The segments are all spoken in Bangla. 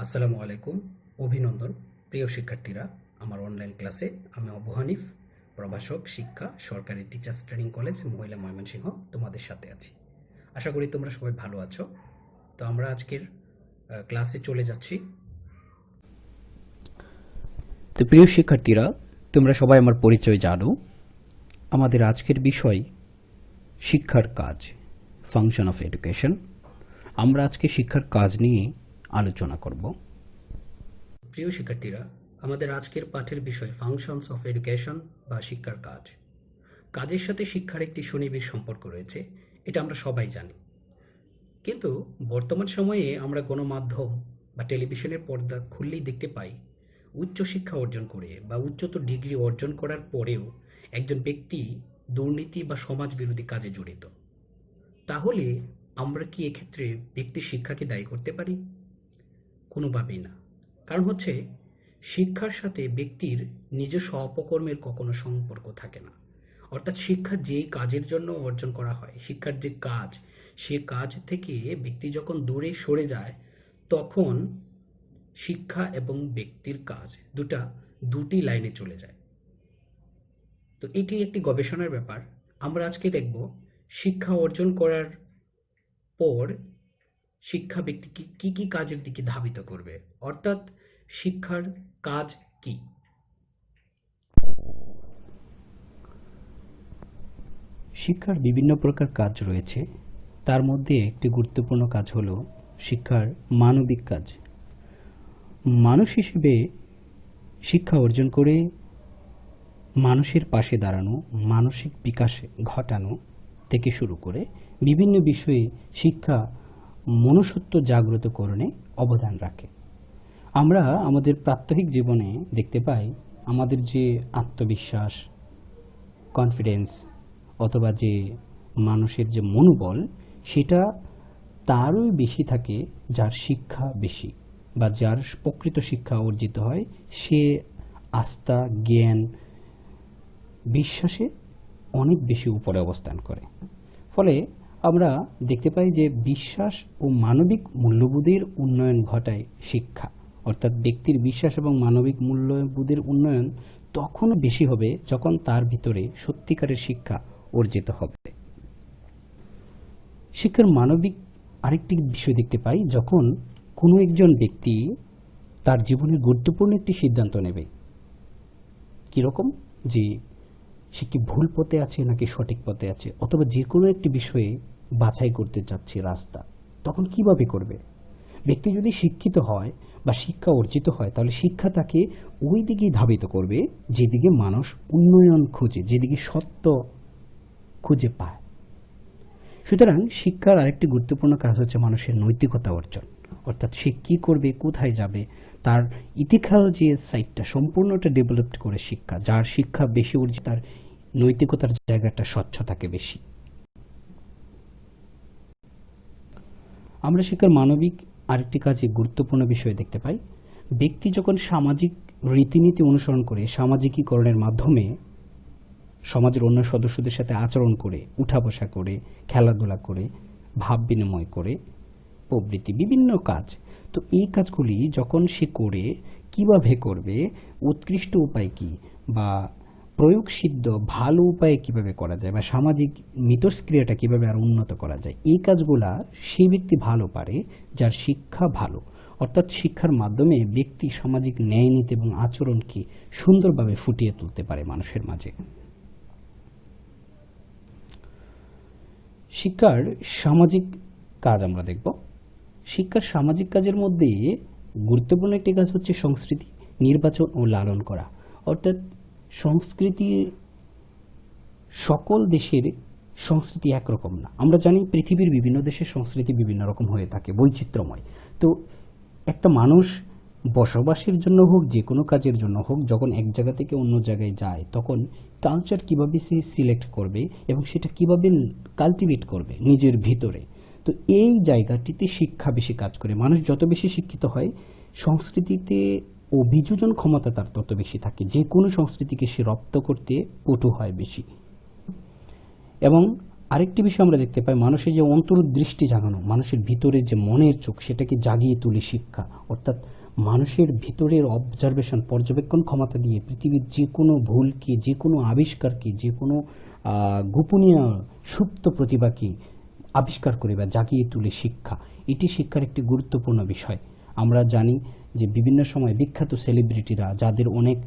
আসসালামু আলাইকুম। অভিনন্দন প্রিয় শিক্ষার্থীরা, আমার অনলাইন ক্লাসে আমি আবু হানিফ, প্রভাষক শিক্ষা, সরকারি টিচার্স ট্রেনিং কলেজ, মহিলা, ময়মনসিংহ তোমাদের সাথে আছি। আশা করি তোমরা সবাই ভালো আছো। তো আমরা আজকের ক্লাসে চলে যাচ্ছি। তো প্রিয় শিক্ষার্থীরা, তোমরা সবাই আমার পরিচয় জানো। আমাদের আজকের বিষয় শিক্ষার কাজ, ফাংশন অফ এডুকেশন। আমরা আজকে শিক্ষার কাজ নিয়ে আলোচনা করব। প্রিয় শিক্ষার্থীরা, আমাদের আজকের পাঠের বিষয় ফাংশনস অফ এডুকেশন বা শিক্ষার কাজ। কাজের সাথে শিক্ষার একটি সুনিবিড় সম্পর্ক রয়েছে, এটা আমরা সবাই জানি। কিন্তু বর্তমান সময়ে আমরা গণমাধ্যম বা টেলিভিশনের পর্দা খুললেই দেখতে পাই, উচ্চশিক্ষা অর্জন করে বা উচ্চতর ডিগ্রি অর্জন করার পরেও একজন ব্যক্তি দুর্নীতি বা সমাজ বিরোধী কাজে জড়িত। তাহলে আমরা কি এক্ষেত্রে ব্যক্তির শিক্ষাকে দায়ী করতে পারি? কোনোভাবেই না। কারণ হচ্ছে, শিক্ষার সাথে ব্যক্তির নিজস্ব অপকর্মের কখনো সম্পর্ক থাকে না। অর্থাৎ শিক্ষা যেই কাজের জন্য অর্জন করা হয়, শিক্ষার যে কাজ, সে কাজ থেকে ব্যক্তি যখন দূরে সরে যায়, তখন শিক্ষা এবং ব্যক্তির কাজ দুটি লাইনে চলে যায়। তো এটি একটি গবেষণার ব্যাপার। আমরা আজকে দেখব শিক্ষা অর্জন করার পর শিক্ষা ব্যক্তিকে কি কি কাজের দিকে ধাবিত করবে, অর্থাৎ শিক্ষার কাজ কি। শিক্ষার বিভিন্ন প্রকার কাজ রয়েছে। তার মধ্যে একটি গুরুত্বপূর্ণ কাজ হলো শিক্ষার মানবিক কাজ। মানুষ হিসেবে শিক্ষা অর্জন করে মানুষের পাশে দাঁড়ানো, মানসিক বিকাশ ঘটানো থেকে শুরু করে বিভিন্ন বিষয়ে শিক্ষা মনুষ্যত্ব জাগ্রতকরণে অবদান রাখে। আমরা আমাদের প্রাত্যহিক জীবনে দেখতে পাই, আমাদের যে আত্মবিশ্বাস, কনফিডেন্স অথবা যে মানুষের যে মনোবল, সেটা তারই বেশি থাকে যার শিক্ষা বেশি বা যার প্রকৃত শিক্ষা অর্জিত হয়। সে আস্থা, জ্ঞান, বিশ্বাসে অনেক বেশি উপরে অবস্থান করে। ফলে আমরা দেখতে পাই যে বিশ্বাস ও মানবিক মূল্যবোধের উন্নয়ন ঘটায় শিক্ষা। অর্থাৎ ব্যক্তির বিশ্বাস এবং মানবিক মূল্যবোধের উন্নয়ন তখনও বেশি হবে যখন তার ভিতরে সত্যিকারের শিক্ষা অর্জিত হবে। শিক্ষার মানবিক আরেকটি বিষয় দেখতে পাই, যখন কোনো একজন ব্যক্তি তার জীবনের গুরুত্বপূর্ণ একটি সিদ্ধান্ত নেবে। কিরকম? যে সে কি ভুল পথে আছে নাকি সঠিক পথে আছে, অথবা যে কোনো একটি বিষয়ে বাছাই করতে চাচ্ছে রাস্তা, তখন কিভাবে করবে? ব্যক্তি যদি শিক্ষিত হয় বা শিক্ষা অর্জিত হয়, তাহলে শিক্ষা তাকে ওই দিকেই ধাবিত করবে যেদিকে মানুষ উন্নয়ন খুঁজে, যেদিকে সত্য খুঁজে পায়। সুতরাং শিক্ষার আরেকটি গুরুত্বপূর্ণ কাজ হচ্ছে মানুষের নৈতিকতা অর্জন। অর্থাৎ সে কি করবে, কোথায় যাবে, তার ইথিক্যাল যে সাইডটা সম্পূর্ণটা ডেভেলপ করে শিক্ষা। যার শিক্ষা বেশি অর্জিত, তার নৈতিকতার জায়গাটা স্বচ্ছ থাকে বেশি। আমরা শিক্ষার মানবিক আরেকটি কাজে গুরুত্বপূর্ণ বিষয় দেখতে পাই, ব্যক্তি যখন সামাজিক রীতিনীতি অনুসরণ করে সামাজিকীকরণের মাধ্যমে সমাজের অন্য সদস্যদের সাথে আচরণ করে, উঠা বসা করে, খেলাধুলা করে, ভাব বিনিময় করে প্রভৃতি বিভিন্ন কাজ। তো এই কাজগুলি যখন সে করে, কিভাবে করবে, উৎকৃষ্ট উপায় কি বা প্রয়োগসিদ্ধ ভালো উপায়ে কিভাবে করা যায়, বা সামাজিক মিথস্ক্রিয়াটা কিভাবে আরো উন্নত করা যায়, এই কাজগুলা সেই ব্যক্তি ভালো পারে যার শিক্ষা ভালো। অর্থাৎ শিক্ষার মাধ্যমে ব্যক্তি সামাজিক ন্যায় নীতি এবং আচরণকে সুন্দরভাবে ফুটিয়ে তুলতে পারে মানুষের মাঝে। শিক্ষার সামাজিক কাজ আমরা দেখব। শিক্ষার সামাজিক কাজের মধ্যে গুরুত্বপূর্ণ একটি কাজ হচ্ছে সংস্কৃতি নির্বাচন ও লালন করা। অর্থাৎ সংস্কৃতি, সকল দেশের সংস্কৃতি একরকম না। আমরা জানি পৃথিবীর বিভিন্ন দেশের সংস্কৃতি বিভিন্ন রকম হয়ে থাকে, বৈচিত্র্যময়। তো একটা মানুষ বসবাসের জন্য হোক, যে কোনো কাজের জন্য হোক, যখন এক জায়গা থেকে অন্য জায়গায় যায়, তখন কালচার কিভাবে সে সিলেক্ট করবে এবং সেটা কিভাবে কালটিভেট করবে নিজের ভিতরে, তো এই জায়গাটিতে শিক্ষা বেশি কাজ করে। মানুষ যত বেশি শিক্ষিত হয়, সংস্কৃতিতে অভিযোজন ক্ষমতা তার তত বেশি থাকে। যে কোনো সংস্কৃতিকে সে রপ্ত করতে পটু হয় বেশি। এবং আরেকটি বিষয় আমরা দেখতে পাই, মানুষের যে অন্তর্দৃষ্টি জাগানো, মানুষের ভিতরে যে মনের চোখ, সেটাকে জাগিয়ে তুলে শিক্ষা। অর্থাৎ মানুষের ভিতরের অবজারভেশন, পর্যবেক্ষণ ক্ষমতা দিয়ে পৃথিবীর যে কোনো ভুলকে, যে কোনো আবিষ্কারকে, যে কোনো গোপনীয় সুপ্ত প্রতিভাকে আবিষ্কার করে বা জাগিয়ে তুলে শিক্ষা। এটি শিক্ষার একটি গুরুত্বপূর্ণ বিষয়। আমরা জানি যে বিভিন্ন সময় বিখ্যাত সেলিব্রিটিরা, যাদের অনেক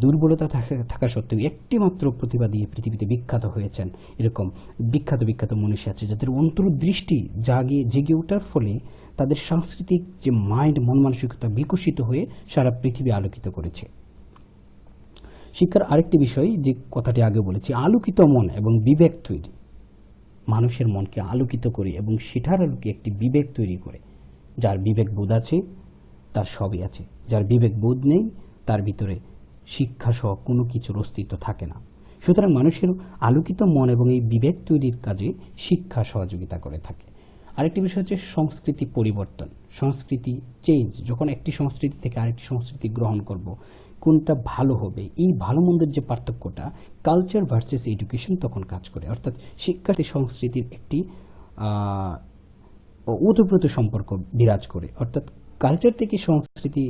দুর্বলতা থাকা সত্ত্বেও একটি মাত্র প্রতিভা দিয়ে পৃথিবীতে বিখ্যাত হয়েছেন, এরকম বিখ্যাত বিখ্যাত মনীষী আছে যাদের অন্তর্দৃষ্টি জেগে ওঠার ফলে তাদের সাংস্কৃতিক যে মাইন্ড, মন মানসিকতা বিকশিত হয়ে সারা পৃথিবী আলোকিত করেছে। শিক্ষার আরেকটি বিষয়, যে কথাটি আগে বলেছি, আলোকিত মন এবং বিবেক তৈরি। মানুষের মনকে আলোকিত করে এবং সেটার আলোকে একটি বিবেক তৈরি করে। যার বিবেক বোধ আছে তার সবই আছে, যার বিবেক বোধ নেই তার ভিতরে শিক্ষা সহ কোনো কিছুর অস্তিত্ব থাকে না। সুতরাং মানুষের আলোকিত মন এবং এই বিবেক তৈরির কাজে শিক্ষা সহযোগিতা করে থাকে। আরেকটি বিষয় হচ্ছে সংস্কৃতি পরিবর্তন, সংস্কৃতি চেঞ্জ। যখন একটি সংস্কৃতি থেকে আরেকটি সংস্কৃতি গ্রহণ করব, কোনটা ভালো হবে, এই ভালো মন্দের যে পার্থক্যটা, কালচার ভার্সেস এডুকেশন তখন কাজ করে। অর্থাৎ শিক্ষার্থী সংস্কৃতির একটি ওতপ্রোত সম্পর্ক বিরাজ করে। অর্থাৎ কালচার থেকে সংস্কৃতি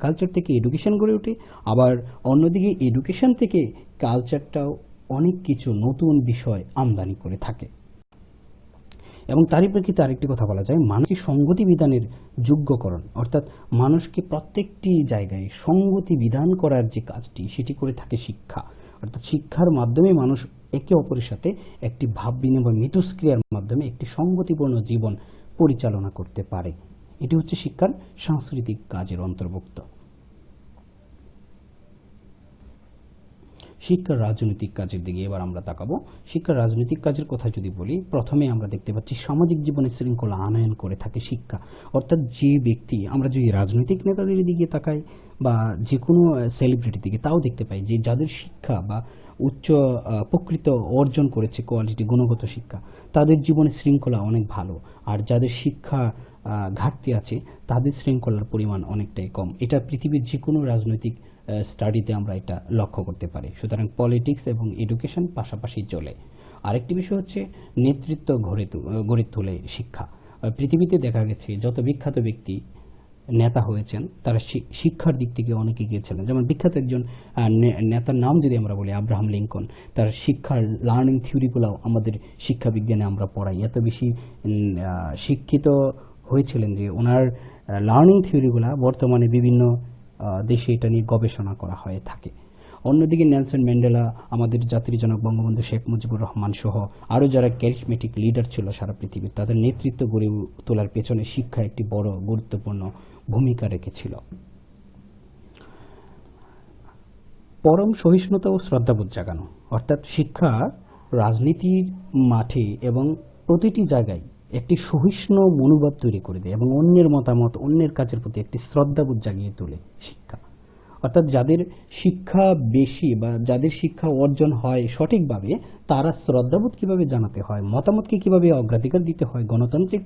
কালচার থেকে এডুকেশন গড়ে ওঠে, আবার অন্যদিকে এডুকেশন থেকে কালচারটাও অনেক কিছু নতুন বিষয় আমদানি করে থাকে। এবং তারই প্রেক্ষিতে আরেকটি কথা বলা যায়, মানুষকে সংগতি বিধানের যোগ্যকরণ। অর্থাৎ মানুষকে প্রত্যেকটি জায়গায় সংগতি বিধান করার যে কাজটি, সেটি করে থাকে শিক্ষা। অর্থাৎ শিক্ষার মাধ্যমে মানুষ একে অপরের সাথে একটি ভাব বিনিময়, মিথস্ক্রিয়ার মাধ্যমে একটি সংগতিপূর্ণ জীবন পরিচালনা করতে পারে। এটি হচ্ছে শিক্ষার সাংস্কৃতিক কাজের অন্তর্ভুক্ত। শিক্ষার রাজনৈতিক কাজের দিকে এবার আমরা তাকাবো। শিক্ষার রাজনৈতিক কাজের কথা যদি বলি, প্রথমে আমরা দেখতে পাচ্ছি সামাজিক জীবনে শৃঙ্খলা আনয়ন করে থাকে শিক্ষা। অর্থাৎ যে ব্যক্তি, আমরা যদি রাজনৈতিক নেতাদের দিকে তাকাই বা যে কোনো সেলিব্রিটির দিকে, তাও দেখতে পাই যে যাদের শিক্ষা বা উচ্চ প্রকৃত অর্জন করেছে, কোয়ালিটি, গুণগত শিক্ষা, তাদের জীবনে শৃঙ্খলা অনেক ভালো। আর যাদের শিক্ষা ঘাটতি আছে, তাদের শৃঙ্খলার পরিমাণ অনেকটাই কম। এটা পৃথিবীর যে কোনো রাজনৈতিক স্টাডিতে আমরা এটা লক্ষ্য করতে পারি। সুতরাং পলিটিক্স এবং এডুকেশন পাশাপাশি চলে। আরেকটি বিষয় হচ্ছে নেতৃত্ব গড়ে তোলে শিক্ষা। পৃথিবীতে দেখা গেছে যত বিখ্যাত ব্যক্তি নেতা হয়েছেন, তারা শিক্ষার দিক থেকে অনেক এগিয়ে ছিলেন। যেমন বিখ্যাত একজন নেতার নাম যদি আমরা বলি, আব্রাহাম লিঙ্কন, তার শিক্ষার লার্নিং থিওরিগুলো আমাদের শিক্ষা বিজ্ঞানে আমরা পড়াই। এত বেশি শিক্ষিত হয়েছিলেন যে ওনার লার্নিং থিওরিগুলো বর্তমানে বিভিন্ন দেশে এটা নিয়ে গবেষণা করা হয়ে থাকে। অন্যদিকে নেলসন ম্যান্ডেলা, আমাদের জাতির জনক বঙ্গবন্ধু শেখ মুজিবুর রহমান সহ আরও যারা ক্যারিসমেটিক লিডার ছিল সারা পৃথিবীর, তাদের নেতৃত্ব গড়ে তোলার পেছনে শিক্ষা একটি বড় গুরুত্বপূর্ণ ভূমিকা রেখেছিল। পরম সহিষ্ণুতা ও শ্রদ্ধাবোধ জাগানো। অর্থাৎ শিক্ষা রাজনীতির মাঠে এবং প্রতিটি জায়গায় একটি সহিষ্ণু মনোভাব তৈরি করে দেয় এবং অন্যের মতামত, অন্যের কাজের প্রতি একটি শ্রদ্ধাবোধ জাগিয়ে তোলে শিক্ষা। অর্থাৎ যাদের শিক্ষা বেশি বা যাদের শিক্ষা অর্জন হয় সঠিকভাবে, তারা শ্রদ্ধাবোধ কিভাবে জানাতে হয়, মতামতকে কিভাবে অগ্রাধিকার দিতে হয়, গণতান্ত্রিক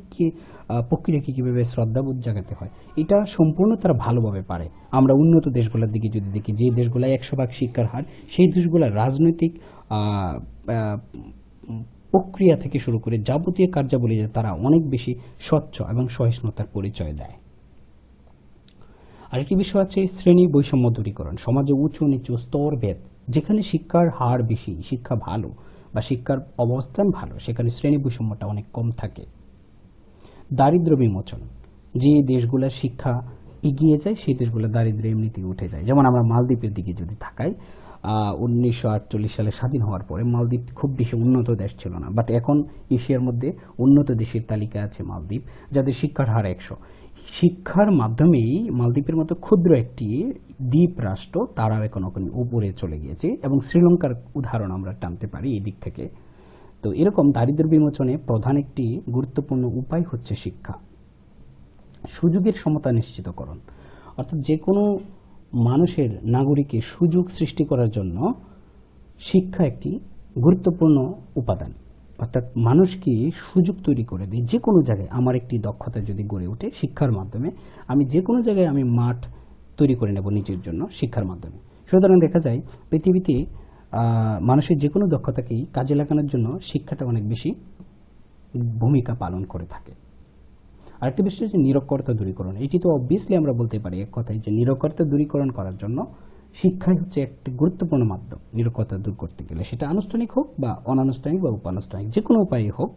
প্রক্রিয়াকে কিভাবে শ্রদ্ধাবোধ জাগাতে হয়, এটা সম্পূর্ণ তারা ভালোভাবে পারে। আমরা উন্নত দেশগুলোর দিকে যদি দেখি, যে দেশগুলো 100% শিক্ষার হার, সেই দেশগুলোর রাজনৈতিক প্রক্রিয়া থেকে শুরু করে যাবতীয় কার্যাবলীতে তারা অনেক বেশি স্বচ্ছ এবং সহিষ্ণুতার পরিচয় দেয়। আরেকটি বিষয় আছে শ্রেণী বৈষম্য দূরীকরণ। সমাজে উঁচু নিচু স্তর ভেদ, যেখানে শিক্ষার হার বেশি, শিক্ষা ভালো বা শিক্ষার অবস্থান ভালো, সেখানে শ্রেণী বৈষম্যটা অনেক কম থাকে। দারিদ্র্য বিমোচন, যে দেশগুলোর শিক্ষা এগিয়ে যায় সেই দেশগুলো দারিদ্র্য এমনিতেই উঠে যায়। যেমন আমরা মালদ্বীপের দিকে যদি তাকাই, 1948 সালে স্বাধীন হওয়ার পরে মালদ্বীপ খুব বেশি উন্নত দেশ ছিল না, বাট এখন এশিয়ার মধ্যে উন্নত দেশের তালিকা আছে মালদ্বীপ, যাদের শিক্ষার হার 100। শিক্ষার মাধ্যমেই মালদ্বীপের মতো ক্ষুদ্র একটি দ্বীপ রাষ্ট্র, তারাও এখন উপরে চলে গিয়েছে এবং শ্রীলঙ্কার উদাহরণ আমরা টানতে পারি এই দিক থেকে। তো এরকম দারিদ্র্য বিমোচনে প্রধান একটি গুরুত্বপূর্ণ উপায় হচ্ছে শিক্ষা। সুযোগের সমতা নিশ্চিতকরণ, অর্থাৎ যে কোনো মানুষের, নাগরিকের সুযোগ সৃষ্টি করার জন্য শিক্ষা একটি গুরুত্বপূর্ণ উপাদান। অর্থাৎ মানুষকে সুযোগ তৈরি করে দেয়। যে কোনো জায়গায় আমার একটি দক্ষতা যদি গড়ে ওঠে শিক্ষার মাধ্যমে, আমি যে কোনো জায়গায় আমি মাঠ তৈরি করে নেব নিজের জন্য শিক্ষার মাধ্যমে। সুতরাং দেখা যায় পৃথিবীতে মানুষের যে কোনো দক্ষতাকেই কাজে লাগানোর জন্য শিক্ষাটা অনেক বেশি ভূমিকা পালন করে থাকে। আরেকটি বিষয় হচ্ছে নিরক্ষরতা দূরীকরণ। এটি তো অবভিয়াসলি আমরা বলতে পারি এক কথায় যে নিরক্ষরতা দূরীকরণ করার জন্য শিক্ষাই হচ্ছে একটি গুরুত্বপূর্ণ মাধ্যম। নিরক্ষরতা দূর করতে গেলে সেটা আনুষ্ঠানিক হোক বা অনানুষ্ঠানিক বা উপানুষ্ঠানিক যে কোনো উপায়ে হোক,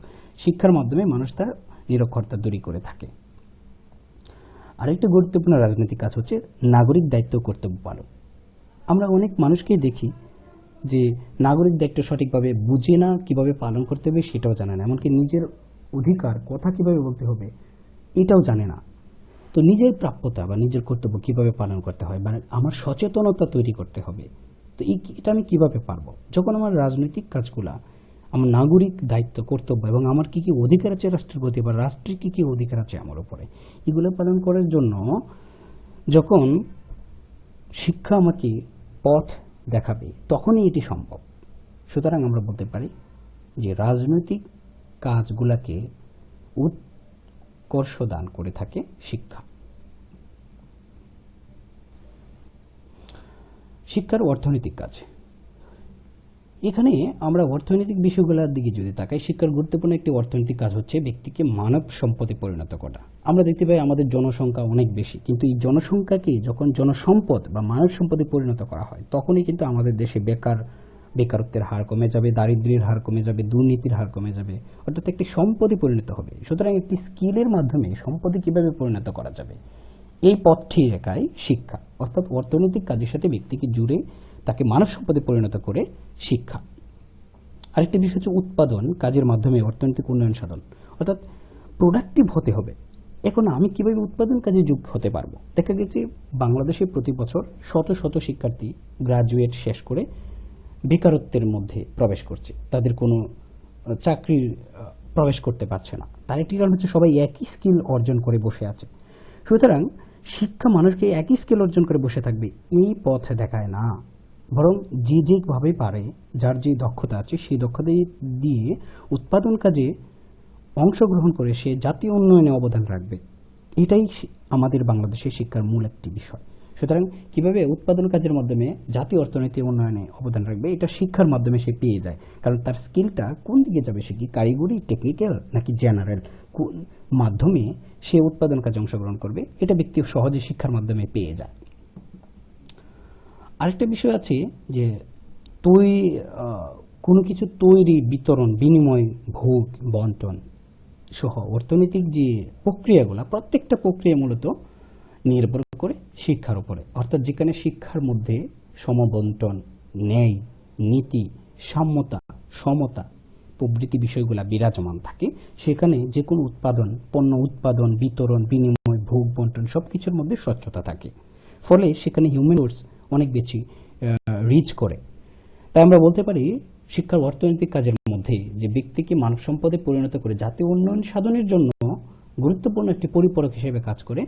শিক্ষার মাধ্যমে মানুষ তার নিরক্ষরতা দূরী করে থাকে। আরেকটি গুরুত্বপূর্ণ রাজনৈতিক কাজ হচ্ছে নাগরিক দায়িত্ব ও কর্তব্য পালন। আমরা অনেক মানুষকেই দেখি যে নাগরিক দায়িত্ব সঠিকভাবে বুঝে না, কিভাবে পালন করতে হবে সেটাও জানে না, এমনকি নিজের অধিকার কথা কিভাবে বলতে হবে এটাও জানে না। তো নিজের প্রাপ্যতা বা নিজের কর্তব্য কিভাবে পালন করতে হয়, মানে আমার সচেতনতা তৈরি করতে হবে। তো এটা আমি কিভাবে পারবো? যখন আমার রাজনৈতিক কাজগুলা, আমার নাগরিক দায়িত্ব কর্তব্য এবং আমার কি কি অধিকার আছে রাষ্ট্রের প্রতি বা রাষ্ট্রের কি কি অধিকার আছে আমার উপরে, এগুলো পালন করার জন্য যখন শিক্ষা আমাকে পথ দেখাবে তখনই এটি সম্ভব। সুতরাং আমরা বলতে পারি যে রাজনৈতিক কাজগুলাকে উৎকর্ষ দান করে থাকে শিক্ষা। শিক্ষার অর্থনৈতিক কাজ, এখানে আমরা অর্থনৈতিক বিষয়গুলোর দিকে যদি তাকাই, শিক্ষার গুরুত্বপূর্ণ একটি অর্থনৈতিক কাজ হচ্ছে ব্যক্তিকে মানব সম্পদে পরিণত করা। আমরা দেখতে পাই আমাদের জনসংখ্যা অনেক বেশি, কিন্তু এই জনসংখ্যাকে যখন জনসম্পদ বা মানব সম্পদে পরিণত করা হয় তখনই কিন্তু আমাদের দেশে বেকারত্বের হার কমে যাবে, দারিদ্র্যের হার কমে যাবে, দুর্নীতির হার কমে যাবে, অর্থাৎ একটি সম্পদে পরিণত হবে। সুতরাং একটি স্কিলের মাধ্যমে সম্পদে কিভাবে পরিণত করা যাবে, এই পথটি একাই শিক্ষা, অর্থাৎ অর্থনৈতিক কাজের সাথে ব্যক্তিকে জুড়ে তাকে মানব সম্পদে পরিণত করে শিক্ষা। আরেকটি বিষয় হচ্ছে উৎপাদন কাজের মাধ্যমে অর্থনৈতিক উন্নয়ন সাধন, অর্থাৎ প্রোডাক্টিভ হতে হবে। এখন আমি কিভাবে উৎপাদন কাজে যুক্ত হতে পারবো? দেখা গেছে বাংলাদেশে প্রতি বছর শত শত শিক্ষার্থী গ্রাজুয়েট শেষ করে বেকারত্বের মধ্যে প্রবেশ করছে, তাদের কোনো চাকরির প্রবেশ করতে পারছে না। তার একটি কারণ হচ্ছে সবাই একই স্কিল অর্জন করে বসে আছে। সুতরাং শিক্ষা মানুষকে একই স্কিল অর্জন করে বসে থাকবে এই পথ দেখায় না, বরং যে যেভাবে পারে, যার যে দক্ষতা আছে সেই দক্ষতা দিয়ে উৎপাদন কাজে অংশগ্রহণ করে সে জাতীয় উন্নয়নে অবদান রাখবে। এটাই আমাদের বাংলাদেশের শিক্ষার মূল একটি বিষয়। সুতরাং কিভাবে উৎপাদন কাজের মাধ্যমে জাতীয় অর্থনৈতিক উন্নয়নে অবদান রাখবে এটা শিক্ষার মাধ্যমে সে পেয়ে যায়, কারণ তার স্কিলটা কোন দিকে যাবে, সে কি কারিগরি, টেকনিক্যাল নাকি জেনারেল, কোন মাধ্যমে সে উৎপাদন কাজে অংশগ্রহণ করবে এটা ব্যক্তি সহজে শিক্ষার মাধ্যমে পেয়ে যায়। আরেকটা বিষয় আছে যে কোনো কিছু তৈরি, বিতরণ, বিনিময়, ভোগ, বন্টন সহ অর্থনৈতিক যে প্রক্রিয়াগুলো, প্রত্যেকটা প্রক্রিয়া মূলত নির্ভর করে শিক্ষার উপরে, অর্থাৎ যেখানে শিক্ষার মধ্যে সমবন্টন, ন্যায়, নীতি, সাম্যতা, সমতা প্রভৃতি বিষয়গুলা বিরাজমান থাকে, সেখানে যে কোনো পণ্য উৎপাদন, বিতরণ, বিনিময়, ভোগ, বন্টন সবকিছুর মধ্যে স্বচ্ছতা থাকে। ফলে সেখানে হিউম্যান রিসোর্স অনেক বেশি রিচ করে। তাই আমরা বলতে পারি শিক্ষার অর্থনৈতিক কাজের মধ্যে যে ব্যক্তিকে মানব সম্পদে পরিণত করে জাতীয় উন্নয়ন সাধনের জন্য গুরুত্বপূর্ণ একটি পরিপূরক হিসেবে কাজ করে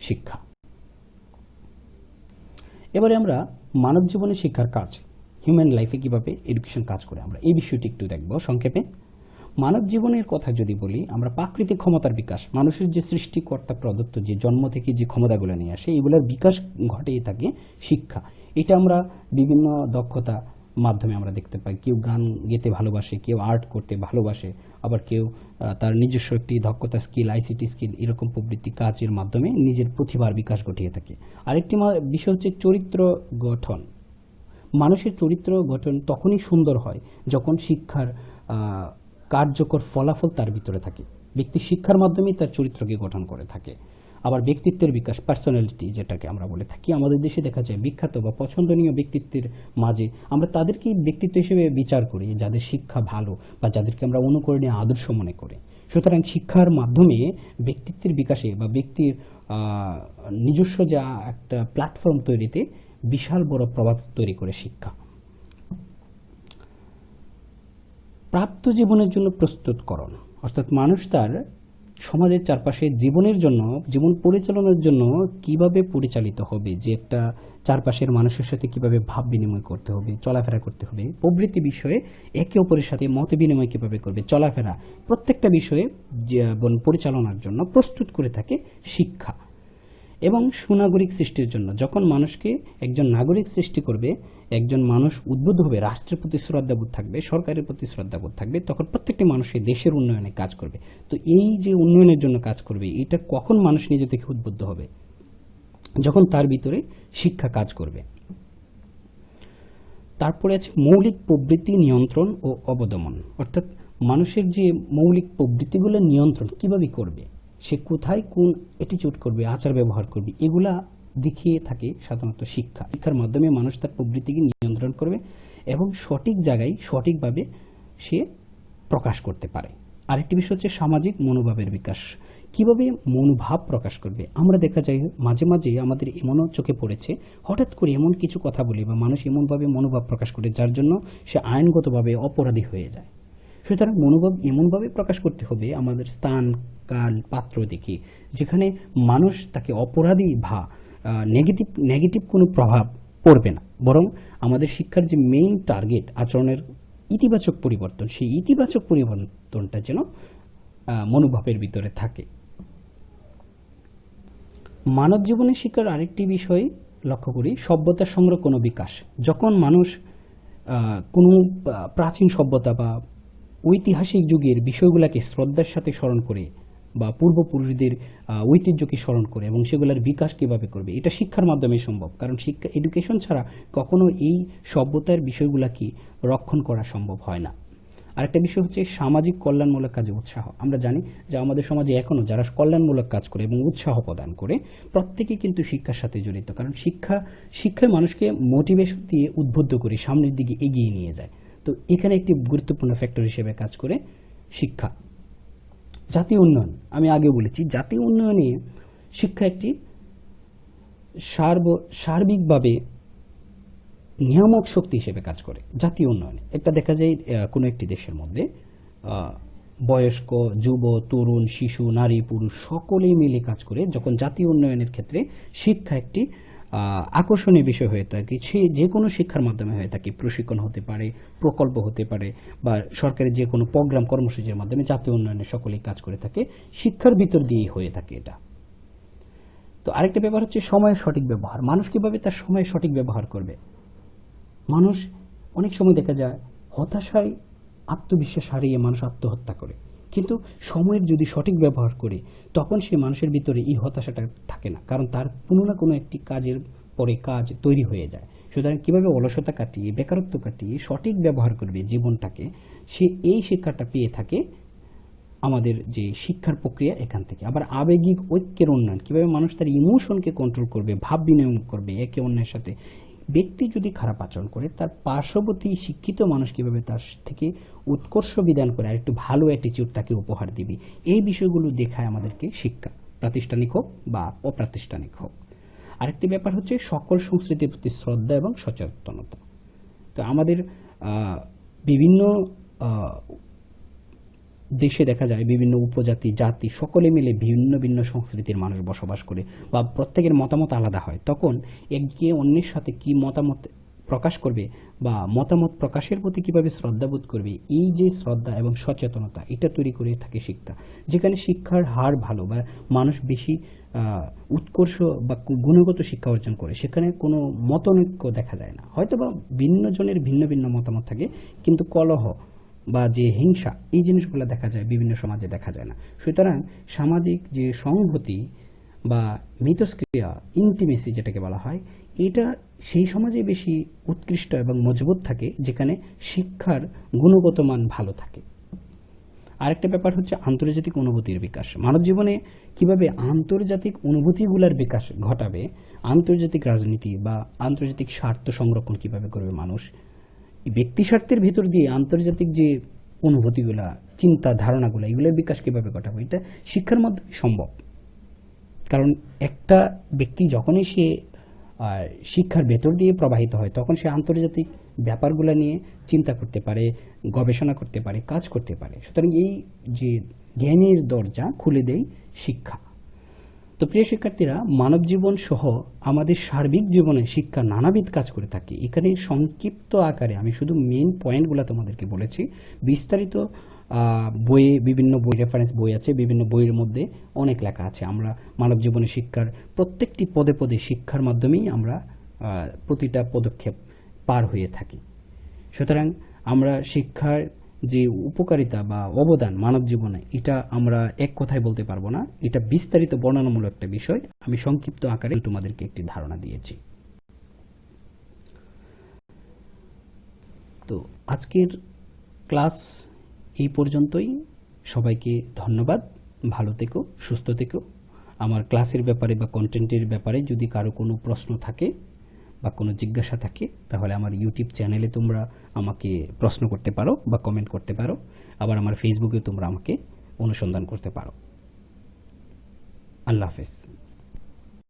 শিক্ষা। এবারে আমরা মানব জীবনে শিক্ষার কাজ, হিউম্যান লাইফে কিভাবে এডুকেশন কাজ করে, আমরা এই বিষয়টি একটু দেখব সংক্ষেপে। মানব জীবনের কথা যদি বলি, আমরা প্রাকৃতিক ক্ষমতার বিকাশ, মানুষের যে সৃষ্টিকর্তা প্রদত্ত যে জন্ম থেকে যে ক্ষমতাগুলো নিয়ে আসে এগুলোর বিকাশ ঘটেই থাকে শিক্ষা। এটা আমরা বিভিন্ন দক্ষতা মাধ্যমে আমরা দেখতে পাই। কেউ গান গেতে ভালোবাসে, কেউ আর্ট করতে ভালোবাসে, আবার কেউ তার নিজস্ব একটি দক্ষতা, স্কিল, আইসিটি স্কিল, এরকম প্রবৃত্তি কাজের মাধ্যমে নিজের প্রতিভার বিকাশ ঘটিয়ে থাকে। আরেকটি বিষয় হচ্ছে চরিত্র গঠন। মানুষের চরিত্র গঠন তখনই সুন্দর হয় যখন শিক্ষার কার্যকর ফলাফল তার ভিতরে থাকে। ব্যক্তি শিক্ষার মাধ্যমেই তার চরিত্রকে গঠন করে থাকে। আবার ব্যক্তিত্বের বিকাশ, পার্সোনালিটি যেটাকে আমরা বলে থাকি, আমাদের দেশে দেখা যায় বিখ্যাত বা পছন্দনীয় ব্যক্তিত্বের মাঝে আমরা তাদেরকেই ব্যক্তিত্ব হিসেবে বিচার করি যাদের শিক্ষা ভালো বা যাদেরকে আমরা অনুকরণীয় আদর্শ মনে করি। সুতরাং শিক্ষার মাধ্যমে ব্যক্তিত্বের বিকাশে বা ব্যক্তির নিজস্ব যা একটা প্ল্যাটফর্ম তৈরিতে বিশাল বড় প্রভাব তৈরি করে শিক্ষা। প্রাপ্ত জীবনের জন্য প্রস্তুতকরণ, অর্থাৎ মানুষ তার সমাজের চারপাশে জীবনের জন্য, জীবন পরিচালনার জন্য কিভাবে পরিচালিত হবে, যে একটা চারপাশের মানুষের সাথে কিভাবে ভাব বিনিময় করতে হবে, চলাফেরা করতে হবে প্রভৃতি বিষয়ে, একে অপরের সাথে মত বিনিময় কিভাবে করবে, চলাফেরা, প্রত্যেকটা বিষয়ে জীবন পরিচালনার জন্য প্রস্তুত করে থাকে শিক্ষা। এবং সুনাগরিক সৃষ্টির জন্য। যখন মানুষকে একজন নাগরিক সৃষ্টি করবে, একজন মানুষ উদ্বুদ্ধ হবে, রাষ্ট্রের প্রতি শ্রদ্ধাবোধ থাকবে, সরকারের প্রতি শ্রদ্ধাবোধ থাকবে, তখন প্রত্যেকটি মানুষের দেশের উন্নয়নে কাজ করবে। তো এই যে উন্নয়নের জন্য কাজ করবে, এটা কখন মানুষ নিজে থেকে উদ্বুদ্ধ হবে? যখন তার ভিতরে শিক্ষা কাজ করবে। তারপরে আছে মৌলিক প্রবৃত্তি নিয়ন্ত্রণ ও অবদমন, অর্থাৎ মানুষের যে মৌলিক প্রবৃত্তিগুলো নিয়ন্ত্রণ কিভাবে করবে, সে কোথায় কোন অ্যাটিটিউড করবে, আচার ব্যবহার করবে, এগুলা দেখিয়ে থাকে সাধারণত শিক্ষা। শিক্ষার মাধ্যমে মানুষ তার প্রবৃত্তিকে নিয়ন্ত্রণ করবে এবং সঠিক জায়গায় সঠিকভাবে সে প্রকাশ করতে পারে। আরেকটি বিষয় হচ্ছে সামাজিক মনোভাবের বিকাশ। কিভাবে মনোভাব প্রকাশ করবে? আমরা দেখা যায় মাঝে মাঝে আমাদের এমনও চোখে পড়েছে, হঠাৎ করে এমন কিছু কথা বলি বা মানুষ এমনভাবে মনোভাব প্রকাশ করে যার জন্য সে আইনগতভাবে অপরাধী হয়ে যায়। সুতরাং মনোভাব এমনভাবে প্রকাশ করতে হবে আমাদের স্থান, কাল, পাত্র দেখে, যেখানে মানুষ তাকে অপরাধী বা নেগেটিভ কোনো প্রভাব পড়বে না, বরং আমাদের শিক্ষার যে মেইন টার্গেট আচরণের ইতিবাচক পরিবর্তন, সেই ইতিবাচক পরিবর্তনটা যেন মনোভাবের ভিতরে থাকে। মানব জীবনে শিক্ষার আরেকটি বিষয় লক্ষ্য করি, সভ্যতার সংরক্ষণ ও বিকাশ। যখন মানুষ কোনো প্রাচীন সভ্যতা বা ঐতিহাসিক যুগের বিষয়গুলোকে শ্রদ্ধার সাথে স্মরণ করে বা পূর্বপুরুষদের ঐতিহ্যকে স্মরণ করে এবং সেগুলোর বিকাশ কিভাবে করবে, এটা শিক্ষার মাধ্যমে সম্ভব। কারণ শিক্ষা, এডুকেশন ছাড়া কখনো এই সভ্যতার বিষয়গুলোকে রক্ষণ করা সম্ভব হয় না। আরেকটা বিষয় হচ্ছে সামাজিক কল্যাণমূলক কাজে উৎসাহ। আমরা জানি যে আমাদের সমাজে এখনো যারা কল্যাণমূলক কাজ করে এবং উৎসাহ প্রদান করে, প্রত্যেকে কিন্তু শিক্ষার সাথে জড়িত। কারণ শিক্ষায় মানুষকে মোটিভেশন দিয়ে উদ্বুদ্ধ করে সামনের দিকে এগিয়ে নিয়ে যায়। তো এখানে একটি গুরুত্বপূর্ণ ফ্যাক্টর হিসেবে কাজ করে শিক্ষা। জাতীয় উন্নয়ন, আমি আগে বলেছি, জাতীয় উন্নয়নে শিক্ষা একটি সার্বিকভাবে নিয়ামক শক্তি হিসেবে কাজ করে। জাতীয় উন্নয়নে একটা দেখা যায় কোনো একটি দেশের মধ্যে বয়স্ক, যুব, তরুণ, শিশু, নারী, পুরুষ সকলেই মিলে কাজ করে। যখন জাতীয় উন্নয়নের ক্ষেত্রে শিক্ষা একটি আকর্ষণীয় বিষয় হয়ে থাকে, সে যে কোনো শিক্ষার মাধ্যমে হয়ে থাকে, প্রশিক্ষণ হতে পারে, প্রকল্প হতে পারে, বা সরকারের যে কোনো প্রোগ্রাম কর্মসূচির মাধ্যমে জাতীয় উন্নয়নে সকলেই কাজ করে থাকে, শিক্ষার ভিতর দিয়েই হয়ে থাকে এটা। তো আরেকটা ব্যাপার হচ্ছে সময়ের সঠিক ব্যবহার। মানুষ কিভাবে তার সময়ের সঠিক ব্যবহার করবে? মানুষ অনেক সময় দেখা যায় হতাশায় আত্মবিশ্বাস হারিয়ে মানুষ আত্মহত্যা করে, কিন্তু সময়ের যদি সঠিক ব্যবহার করে তখন সে মানুষের ভিতরে এই হতাশাটা থাকে না, কারণ তার কোনো না কোনো একটি কাজের পরে কাজ তৈরি হয়ে যায়। সুতরাং কিভাবে অলসতা কাটিয়ে, বেকারত্ব কাটিয়ে সঠিক ব্যবহার করবে জীবনটাকে, সে এই শিক্ষাটা পেয়ে থাকে আমাদের যে শিক্ষার প্রক্রিয়া এখান থেকে। আবার আবেগিক ঐক্যের উন্নয়ন, কিভাবে মানুষ তার ইমোশনকে কন্ট্রোল করবে, ভাব বিনিময় করবে একে অন্যের সাথে। ব্যক্তি যদি খারাপ আচরণ করে, তার পার্শ্ববর্তী শিক্ষিত মানুষ কিভাবে তার থেকে উৎকর্ষ বিধান করে আর একটু ভালো অ্যাটিটিউড তাকে উপহার দিবে, এই বিষয়গুলো দেখায় আমাদেরকে শিক্ষা, প্রাতিষ্ঠানিক হোক বা অপ্রাতিষ্ঠানিক হোক। আরেকটি ব্যাপার হচ্ছে সকল সংস্কৃতির প্রতি শ্রদ্ধা এবং সচেতনতা। তো আমাদের বিভিন্ন দেশে দেখা যায় বিভিন্ন উপজাতি, জাতি সকলে মিলে ভিন্ন ভিন্ন সংস্কৃতির মানুষ বসবাস করে বা প্রত্যেকের মতামত আলাদা হয়। তখন একে অন্যের সাথে কি মতামত প্রকাশ করবে বা মতামত প্রকাশের প্রতি কিভাবে শ্রদ্ধাবোধ করবে, এই যে শ্রদ্ধা এবং সচেতনতা, এটা তৈরি করে থাকে শিক্ষা। যেখানে শিক্ষার হার ভালো বা মানুষ বেশি উৎকর্ষ বা গুণগত শিক্ষা অর্জন করে, সেখানে কোনো মতানৈক্য দেখা যায় না। হয়তো বা ভিন্ন জনের ভিন্ন ভিন্ন মতামত থাকে, কিন্তু কলহ বা যে হিংসা, এই জিনিসগুলো দেখা যায় বিভিন্ন সমাজে দেখা যায় না। সুতরাং সামাজিক যে সংহতি বা মিথস্ক্রিয়া, ইন্টিমেসি যেটাকে বলা হয়, এটা সেই সমাজে বেশি উৎকৃষ্ট এবং মজবুত থাকে যেখানে শিক্ষার গুণগত মান ভালো থাকে। আরেকটা ব্যাপার হচ্ছে আন্তর্জাতিক অনুভূতির বিকাশ। মানব জীবনে কিভাবে আন্তর্জাতিক অনুভূতিগুলোর বিকাশ ঘটাবে, আন্তর্জাতিক রাজনীতি বা আন্তর্জাতিক স্বার্থ সংরক্ষণ কিভাবে করবে মানুষ, ব্যক্তি স্বার্থের ভিতর দিয়ে আন্তর্জাতিক যে অনুভূতিগুলা, চিন্তা, ধারণাগুলা, এগুলোর বিকাশ কিভাবে ঘটাবে, এটা শিক্ষার মাধ্যমে সম্ভব। কারণ একটা ব্যক্তি যখনই সে শিক্ষার ভেতর দিয়ে প্রবাহিত হয়, তখন সে আন্তর্জাতিক ব্যাপারগুলো নিয়ে চিন্তা করতে পারে, গবেষণা করতে পারে, কাজ করতে পারে। সুতরাং এই যে জ্ঞানের দরজা খুলে দেয় শিক্ষা। তো প্রিয় শিক্ষার্থীরা, মানব জীবন সহ আমাদের সার্বিক জীবনে শিক্ষা নানাবিধ কাজ করে থাকে। এখানে সংক্ষিপ্ত আকারে আমি শুধু মেইন পয়েন্টগুলো তোমাদেরকে বলেছি, বিস্তারিত বইয়ে বিভিন্ন বই রেফারেন্স বই আছে, বিভিন্ন বইয়ের মধ্যে অনেক লেখা আছে। আমরা মানব জীবনে শিক্ষার প্রত্যেকটি পদে পদে শিক্ষার মাধ্যমেই আমরা প্রতিটা পদক্ষেপ পার হয়ে থাকি। সুতরাং আমরা শিক্ষার যে উপকারিতা বা অবদান মানব জীবনে, এটা আমরা এক কথায় বলতে পারবো না, এটা বিস্তারিত বর্ণনামূলক একটা বিষয়। আমি সংক্ষিপ্ত আকারে তোমাদেরকে একটি ধারণা দিয়েছি। তো আজকের ক্লাস এই পর্যন্তই। সবাইকে ধন্যবাদ। ভালো থেকো, সুস্থ থেকো। আমার ক্লাসের ব্যাপারে বা কন্টেন্টের ব্যাপারে যদি কারো কোনো প্রশ্ন থাকে বা কোনো জিজ্ঞাসা থাকে, তাহলে আমার ইউটিউব চ্যানেলে তোমরা আমাকে প্রশ্ন করতে পারো বা কমেন্ট করতে পারো। আবার আমার ফেসবুকে তোমরা আমাকে অনুসন্ধান করতে পারো। আল্লাহ হাফেজ।